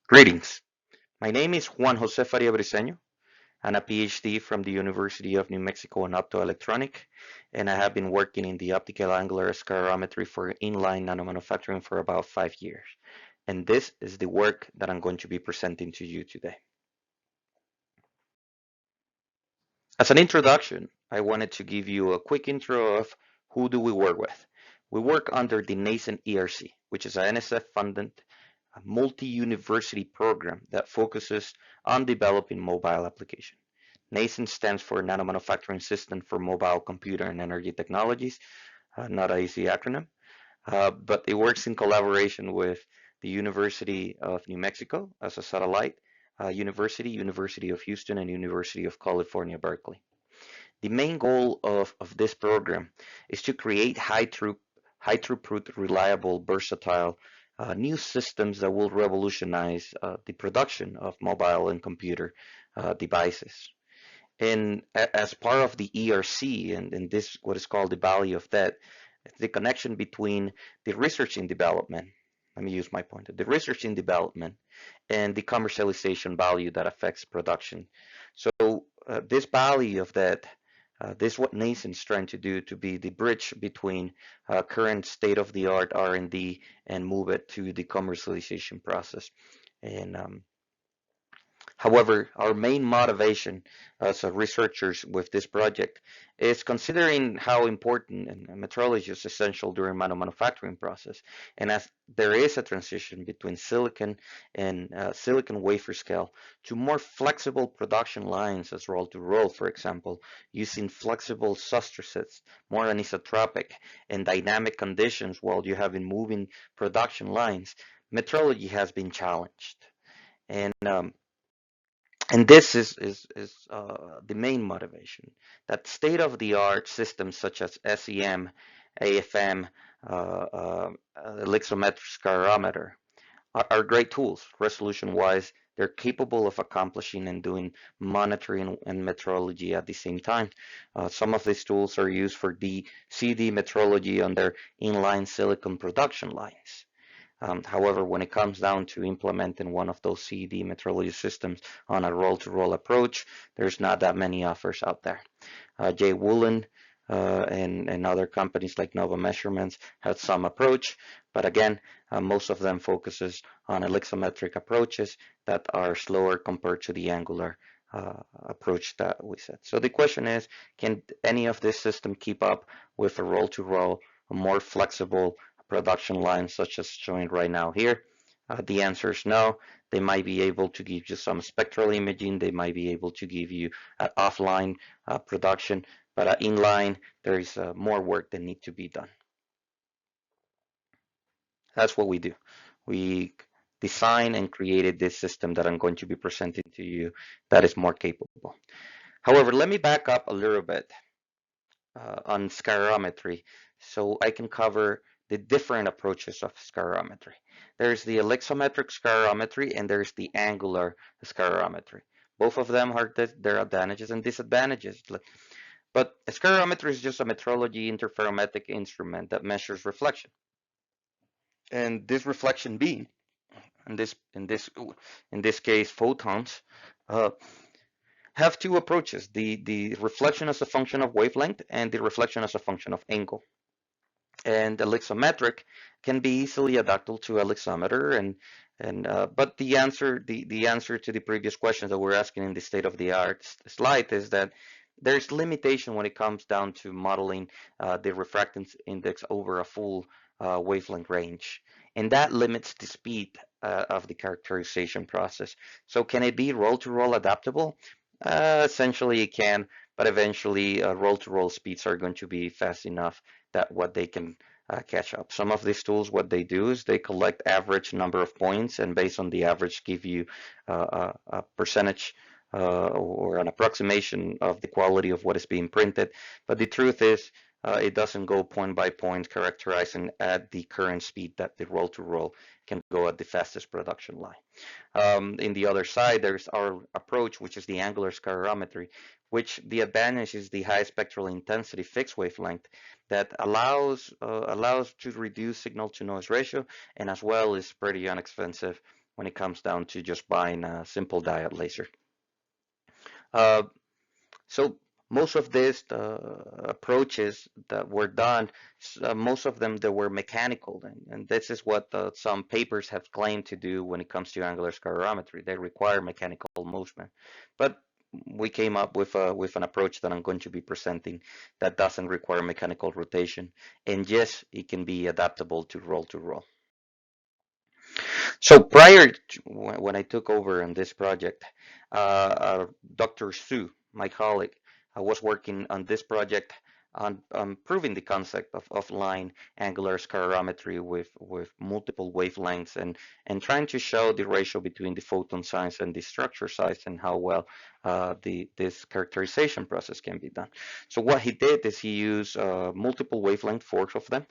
Greetings. My name is Juan Jose Faria Briceño. I'm a PhD from the University of New Mexico in optoelectronic, and I have been working in the optical angular scatterometry for inline nanomanufacturing for about 5 years. And this is the work that I'm going to be presenting to you today. As an introduction, I wanted to give you a quick intro of who do we work with. We work under the nascent ERC, which is a NSF-funded multi-university program that focuses on developing mobile application. NASEN stands for Nanomanufacturing System for Mobile Computer and Energy Technologies, not an easy acronym, but it works in collaboration with the University of New Mexico as a satellite University of Houston, and University of California, Berkeley. The main goal of this program is to create high throughput, reliable, versatile new systems that will revolutionize the production of mobile and computer devices. And as part of the ERC and this what is called the value of that, the connection between the research and development, let me use my pointer, the research and development and the commercialization value that affects production. So this value of that, this is what NASEN is trying to do, to be the bridge between current state-of-the-art R&D and move it to the commercialization process. And however, our main motivation as researchers with this project is considering how important and metrology is essential during manufacturing process. And as there is a transition between silicon and silicon wafer scale to more flexible production lines as roll-to-roll, for example, using flexible substrates, more anisotropic and dynamic conditions while you have been moving production lines, metrology has been challenged. And this is the main motivation, that state-of-the-art systems such as SEM, AFM, elixometric scatterometer are great tools. Resolution-wise, they're capable of accomplishing and doing monitoring and metrology at the same time. Some of these tools are used for the CD metrology on their inline silicon production lines. However, when it comes down to implementing one of those CED metrology systems on a roll-to-roll approach, there's not that many offers out there. Jay Woolen and other companies like Nova Measurements have some approach, but again, most of them focuses on elixometric approaches that are slower compared to the angular approach that we said. So the question is, can any of this system keep up with a roll-to-roll, a more flexible production lines such as showing right now here? The answer is no. They might be able to give you some spectral imaging. They might be able to give you offline production, but inline, there is more work that needs to be done. That's what we do. We design and created this system that I'm going to be presenting to you that is more capable. However, let me back up a little bit on scatterometry so I can cover the different approaches of scatterometry. There's the elixometric scatterometry and there's the angular scatterometry. Both of them have their advantages and disadvantages. But scatterometry is just a metrology interferometric instrument that measures reflection. And this reflection beam, in this case photons, have two approaches: the reflection as a function of wavelength and the reflection as a function of angle. And elixometric can be easily adapted to elixometer, but the answer to the previous questions that we're asking in the state-of-the-art slide is that there's limitation when it comes down to modeling the refractance index over a full wavelength range, and that limits the speed of the characterization process. So can it be roll-to-roll adaptable? Essentially it can, but eventually roll-to-roll speeds are going to be fast enough that what they can catch up. Some of these tools, what they do is they collect average number of points, and based on the average give you a percentage or an approximation of the quality of what is being printed. But the truth is it doesn't go point by point characterizing at the current speed that the roll-to-roll can go at the fastest production line. In the other side, there's our approach, which is the angular scatterometry, which the advantage is the high spectral intensity fixed wavelength that allows to reduce signal to noise ratio, and as well is pretty inexpensive when it comes down to just buying a simple diode laser. Uh, so most of these approaches that were done, most of them they were mechanical, and this is what some papers have claimed to do when it comes to angular scatterometry. They require mechanical movement, but we came up with an approach that I'm going to be presenting that doesn't require mechanical rotation, and yes, it can be adaptable to roll to roll. So prior to when I took over on this project, Dr. Su, my colleague, was working on this project on proving the concept of offline angular scatterometry with multiple wavelengths and trying to show the ratio between the photon size and the structure size and how well this characterization process can be done. So what he did is he used multiple wavelength, 4 of them,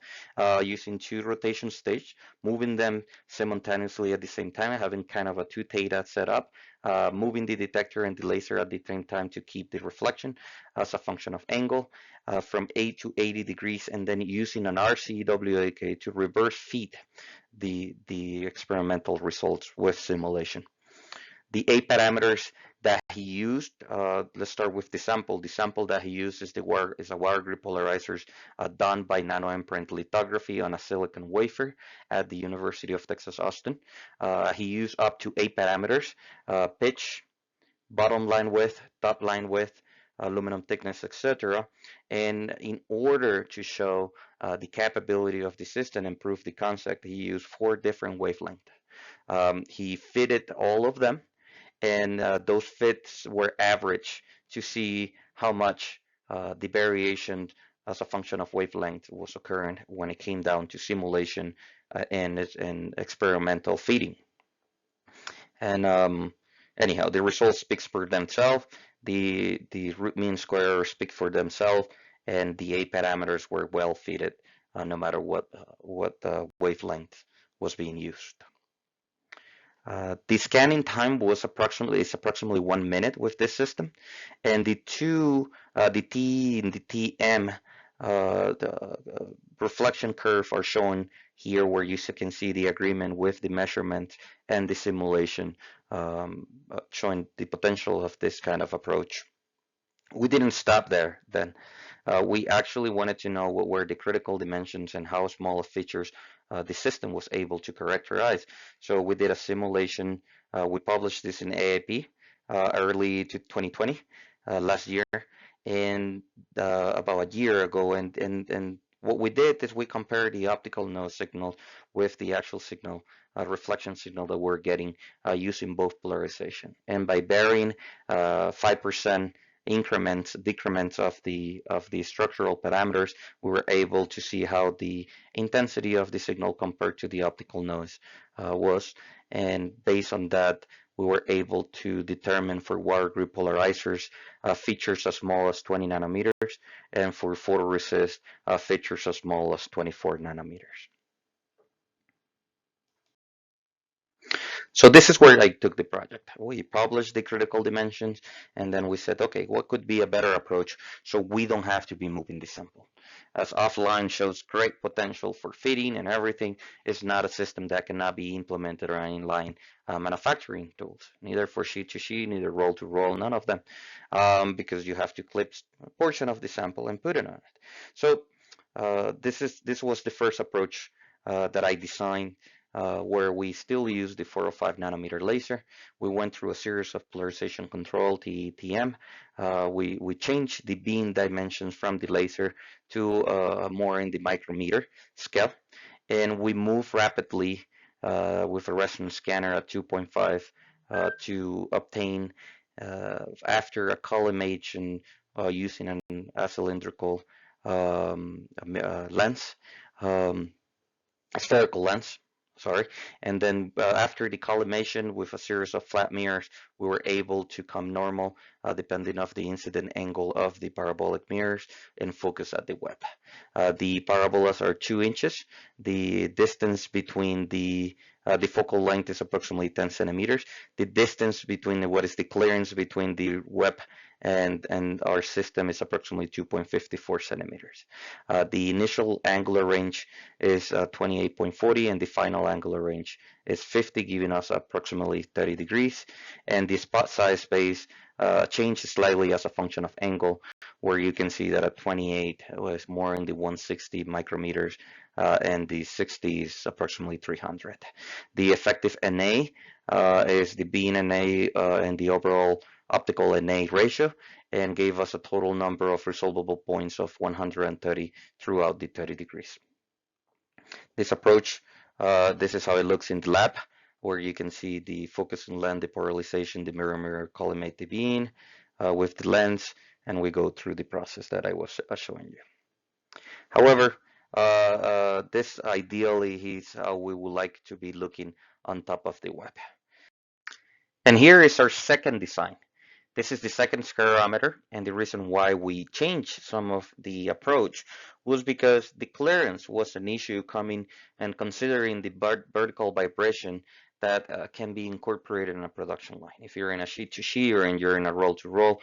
using 2 rotation stage, moving them simultaneously at the same time, having kind of a 2 theta set up, moving the detector and the laser at the same time to keep the reflection as a function of angle from 8 to 80 degrees, and then using an RCWAK to reverse feed the experimental results with simulation. The 8 parameters that he used, let's start with the sample. The sample that he used is a wire grid polarizers done by nanoimprint lithography on a silicon wafer at the University of Texas, Austin. He used up to 8 parameters, pitch, bottom line width, top line width, aluminum thickness, etc. And in order to show the capability of the system and prove the concept, he used 4 different wavelengths. He fitted all of them, and those fits were averaged to see how much the variation as a function of wavelength was occurring when it came down to simulation and experimental feeding. And anyhow, the results speak for themselves. The root mean square speak for themselves, and the 8 parameters were well fitted, no matter what wavelength was being used. The scanning time was approximately 1 minute with this system, and the T and the TM, the reflection curve are shown here, where you can see the agreement with the measurement and the simulation, showing the potential of this kind of approach. We didn't stop there then. We actually wanted to know what were the critical dimensions and how small of features the system was able to characterize. So we did a simulation. We published this in AIP early to 2020, last year, and about a year ago. And what we did is we compared the optical nose signal with the actual signal, reflection signal that we're getting using both polarization. And by varying 5% decrements of the structural parameters, we were able to see how the intensity of the signal compared to the optical noise was, and based on that, we were able to determine for wire grid polarizers features as small as 20 nanometers, and for photoresist features as small as 24 nanometers. So this is where I took the project. We published the critical dimensions, and then we said, okay, what could be a better approach so we don't have to be moving the sample? As offline shows great potential for fitting and everything, it's not a system that cannot be implemented or inline manufacturing tools, neither for sheet to sheet, neither roll to roll, none of them, because you have to clip a portion of the sample and put it on it. So this was the first approach that I designed, where we still use the 405 nanometer laser. We went through a series of polarization control, TEM. We changed the beam dimensions from the laser to more in the micrometer scale, and we move rapidly with a resonance scanner at 2.5 to obtain, after a collimation using an acylindrical lens, a spherical lens, sorry, and then after the collimation with a series of flat mirrors, we were able to come normal depending on the incident angle of the parabolic mirrors and focus at the web. The parabolas are 2 inches. The distance between the The focal length is approximately 10 centimeters. The distance between what is the clearance between the web and our system is approximately 2.54 centimeters. The initial angular range is 28.40 and the final angular range is 50, giving us approximately 30 degrees. And the spot size space changes slightly as a function of angle, where you can see that at 28 was more in the 160 micrometers and the 60 is approximately 300. The effective NA is the beam NA and the overall optical NA ratio, and gave us a total number of resolvable points of 130 throughout the 30 degrees. This approach, this is how it looks in the lab, where you can see the focus and lens depolarization, the mirror collimate the beam with the lens, and we go through the process that I was showing you. However, this ideally is how we would like to be looking on top of the web. And here is our second design. This is the second scatterometer, and the reason why we changed some of the approach was because the clearance was an issue coming and considering the vertical vibration that can be incorporated in a production line. If you're in a sheet-to-sheet or you're in a roll-to-roll,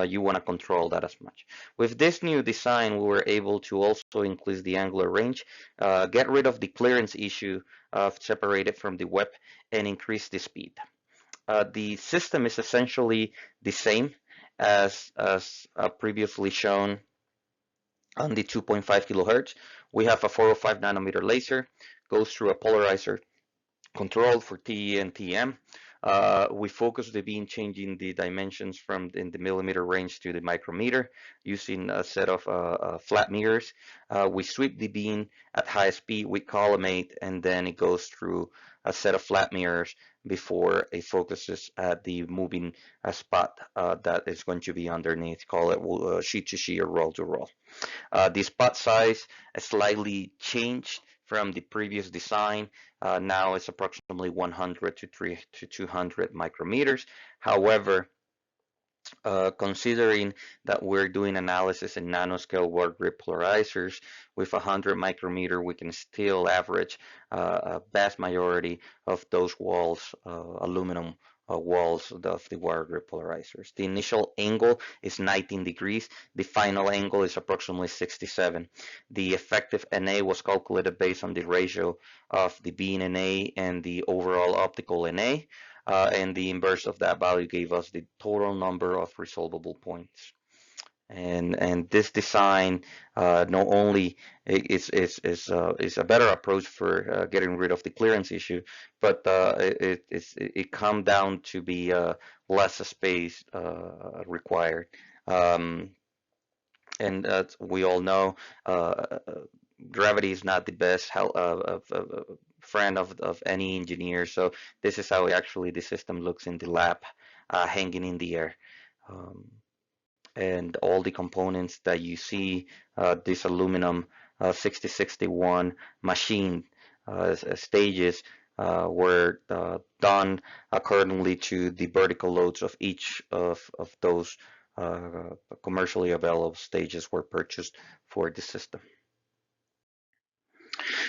you want to control that as much. With this new design, we were able to also increase the angular range, get rid of the clearance issue separated from the web, and increase the speed. The system is essentially the same as previously shown on the 2.5 kilohertz. We have a 405 nanometer laser, goes through a polarizer control for TE and TM. We focus the beam changing the dimensions from in the millimeter range to the micrometer using a set of flat mirrors. We sweep the beam at high speed with collimate, and then it goes through a set of flat mirrors before it focuses at the moving spot that is going to be underneath. Call it sheet to sheet or roll to roll. The spot size is slightly changed from the previous design. Now it's approximately 100 to 200 micrometers. However, considering that we're doing analysis in nanoscale wire grip polarizers with 100 micrometer, we can still average a vast majority of those walls, aluminum walls of the wire grip polarizers. The initial angle is 19 degrees. The final angle is approximately 67. The effective NA was calculated based on the ratio of the beam NA and the overall optical NA. And the inverse of that value gave us the total number of resolvable points. And this design not only is a better approach for getting rid of the clearance issue, but it come down to be less space required. And we all know, gravity is not the best friend of any engineer. So this is how actually the system looks in the lab, hanging in the air. And all the components that you see, this aluminum 6061 machine stages were done accordingly to the vertical loads of each of those commercially available stages were purchased for the system.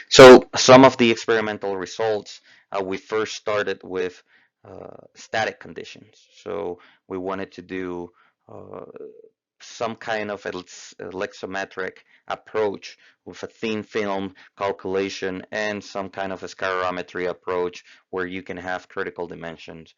So some of the experimental results, we first started with static conditions. So we wanted to do some kind of alexometric approach with a thin film calculation and some kind of a scatterometry approach where you can have critical dimensions.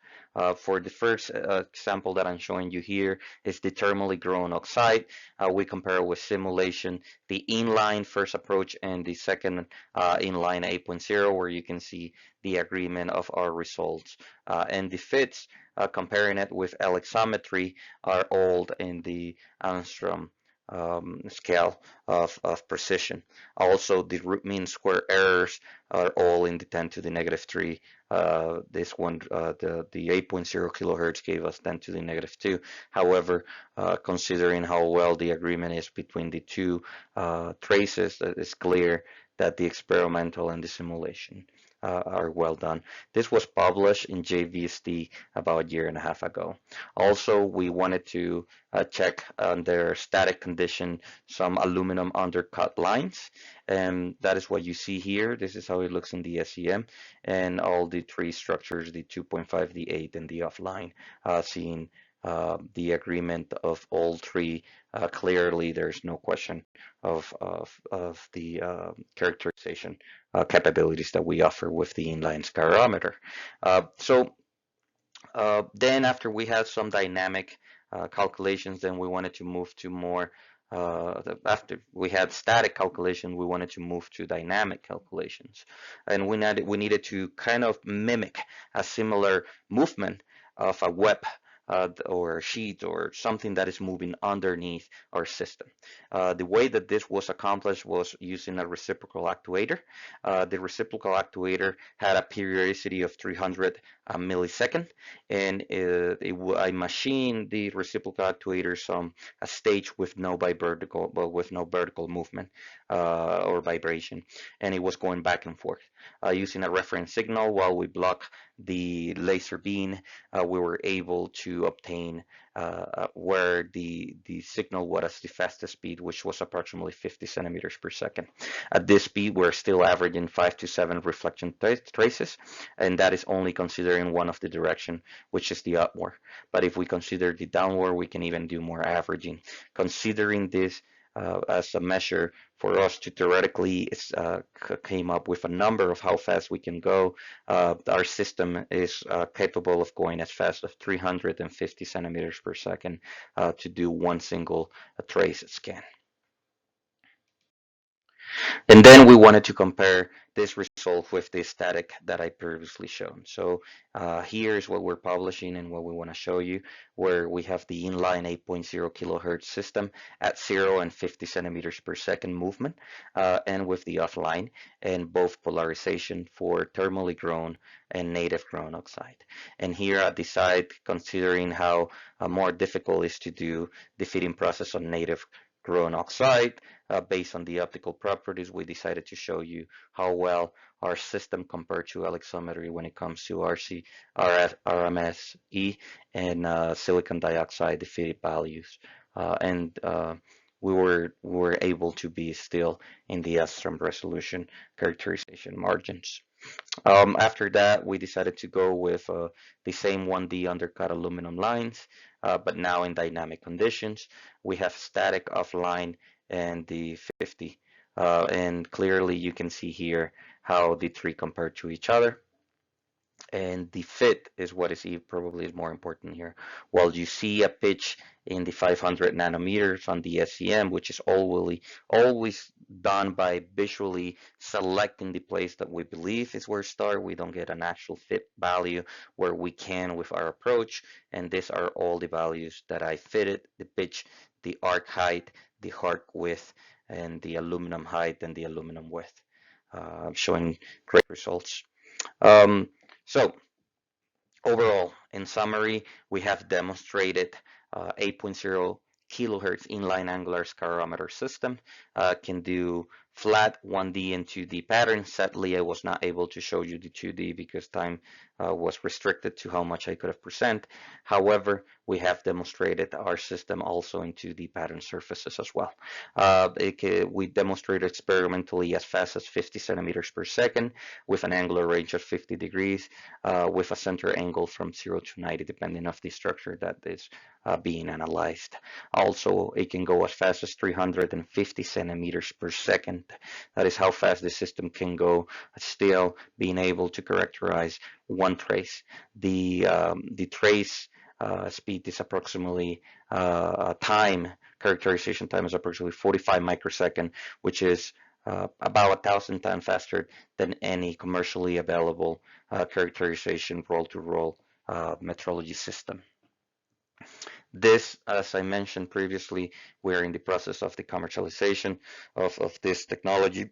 For the first example that I'm showing you here is the thermally grown oxide. We compare with simulation the inline first approach and the second inline 8.0, where you can see the agreement of our results. And the fits, comparing it with alexometry, are all in the angstrom scale of precision. Also, the root mean square errors are all in the 10 to the negative 3. This one, the 8.0 kilohertz gave us 10 to the negative 2. However, considering how well the agreement is between the two traces, it's clear that the experimental and the simulation are well done. This was published in JVST about a year and a half ago. Also, we wanted to check under static condition some aluminum undercut lines, and that is what you see here. This is how it looks in the SEM, and all the three structures, the 2.5, the 8, and the offline, seeing the agreement of all three. Clearly, there's no question of the characterization capabilities that we offer with the inline scatterometer. Then after we had some dynamic calculations, then we wanted to move to more, after we had static calculation, we wanted to move to dynamic calculations. And we needed to kind of mimic a similar movement of a web or a sheet or something that is moving underneath our system. The way that this was accomplished was using a reciprocal actuator. The reciprocal actuator had a periodicity of 300 millisecond, and I machined the reciprocal actuators on a stage with no vertical movement or vibration, and it was going back and forth using a reference signal while we block the laser beam. We were able to obtain where the signal was at the fastest speed, which was approximately 50 centimeters per second. At this speed, we're still averaging 5 to 7 reflection traces, and that is only considering one of the direction, which is the upward. But if we consider the downward, we can even do more averaging. Considering this as a measure for us to theoretically came up with a number of how fast we can go. Our system is capable of going as fast as 350 centimeters per second to do one single trace scan. And then we wanted to compare this result with the static that I previously shown. So here's what we're publishing and what we want to show you, where we have the inline 8.0 kilohertz system at 0 and 50 centimeters per second movement, and with the offline, and both polarization for thermally grown and native grown oxide. And here at the side, considering how more difficult it is to do the fitting process on native grown oxide, based on the optical properties, we decided to show you how well our system compared to alexometry when it comes to RMSE and silicon dioxide, the fitted values. We were able to be still in the S-term resolution characterization margins. After that, we decided to go with the same 1D undercut aluminum lines, but now in dynamic conditions. We have static offline and the 50. And clearly you can see here how the three compare to each other. And the fit is what is probably is more important here. While you see a pitch in the 500 nanometers on the SEM, which is always done by visually selecting the place that we believe is where start. We don't get an actual fit value where we can with our approach. And these are all the values that I fitted: the pitch, the arc height, the arc width, and the aluminum height and the aluminum width, showing great results. So overall, in summary, we have demonstrated 8.0 kilohertz inline angular scatterometer system, can do flat 1D and 2D patterns. Sadly, I was not able to show you the 2D because time was restricted to how much I could have present. However, we have demonstrated our system also in 2D pattern surfaces as well. We demonstrated experimentally as fast as 50 centimeters per second with an angular range of 50 degrees with a center angle from 0 to 90 depending on the structure that is being analyzed. Also, it can go as fast as 350 centimeters per second. That is how fast the system can go, still being able to characterize one trace. The trace speed is approximately characterization time is approximately 45 microsecond, which is about 1,000 times faster than any commercially available characterization roll-to-roll metrology system. This, as I mentioned previously, we're in the process of the commercialization of this technology.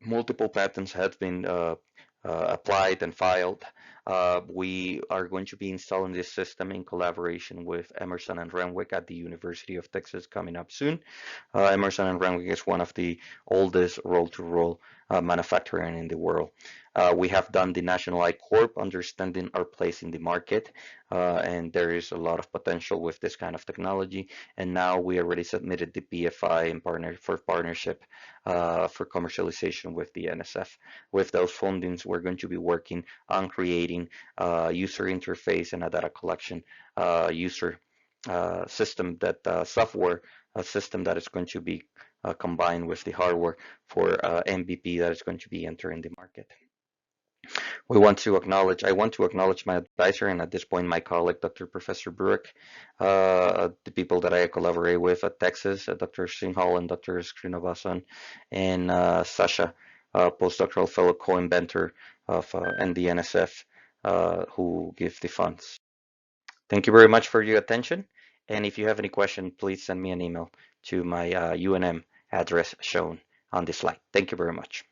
Multiple patents have been applied and filed. We are going to be installing this system in collaboration with Emerson and Renwick at the University of Texas coming up soon. Emerson and Renwick is one of the oldest roll-to-roll manufacturing in the world. We have done the National Eye Corp, understanding our place in the market, and there is a lot of potential with this kind of technology. And now we already submitted the PFI in partnership for commercialization with the NSF. With those fundings, we're going to be working on creating a user interface and a data collection user system, that software system that is going to be combined with the hardware for MVP that is going to be entering the market. I want to acknowledge my advisor, and at this point, my colleague, Dr. Professor Burek, the people that I collaborate with at Texas, Dr. Singhal and Dr. Srinivasan, and Sasha, postdoctoral fellow co-inventor of and the NSF, who give the funds. Thank you very much for your attention. And if you have any question, please send me an email to my UNM address shown on this slide. Thank you very much.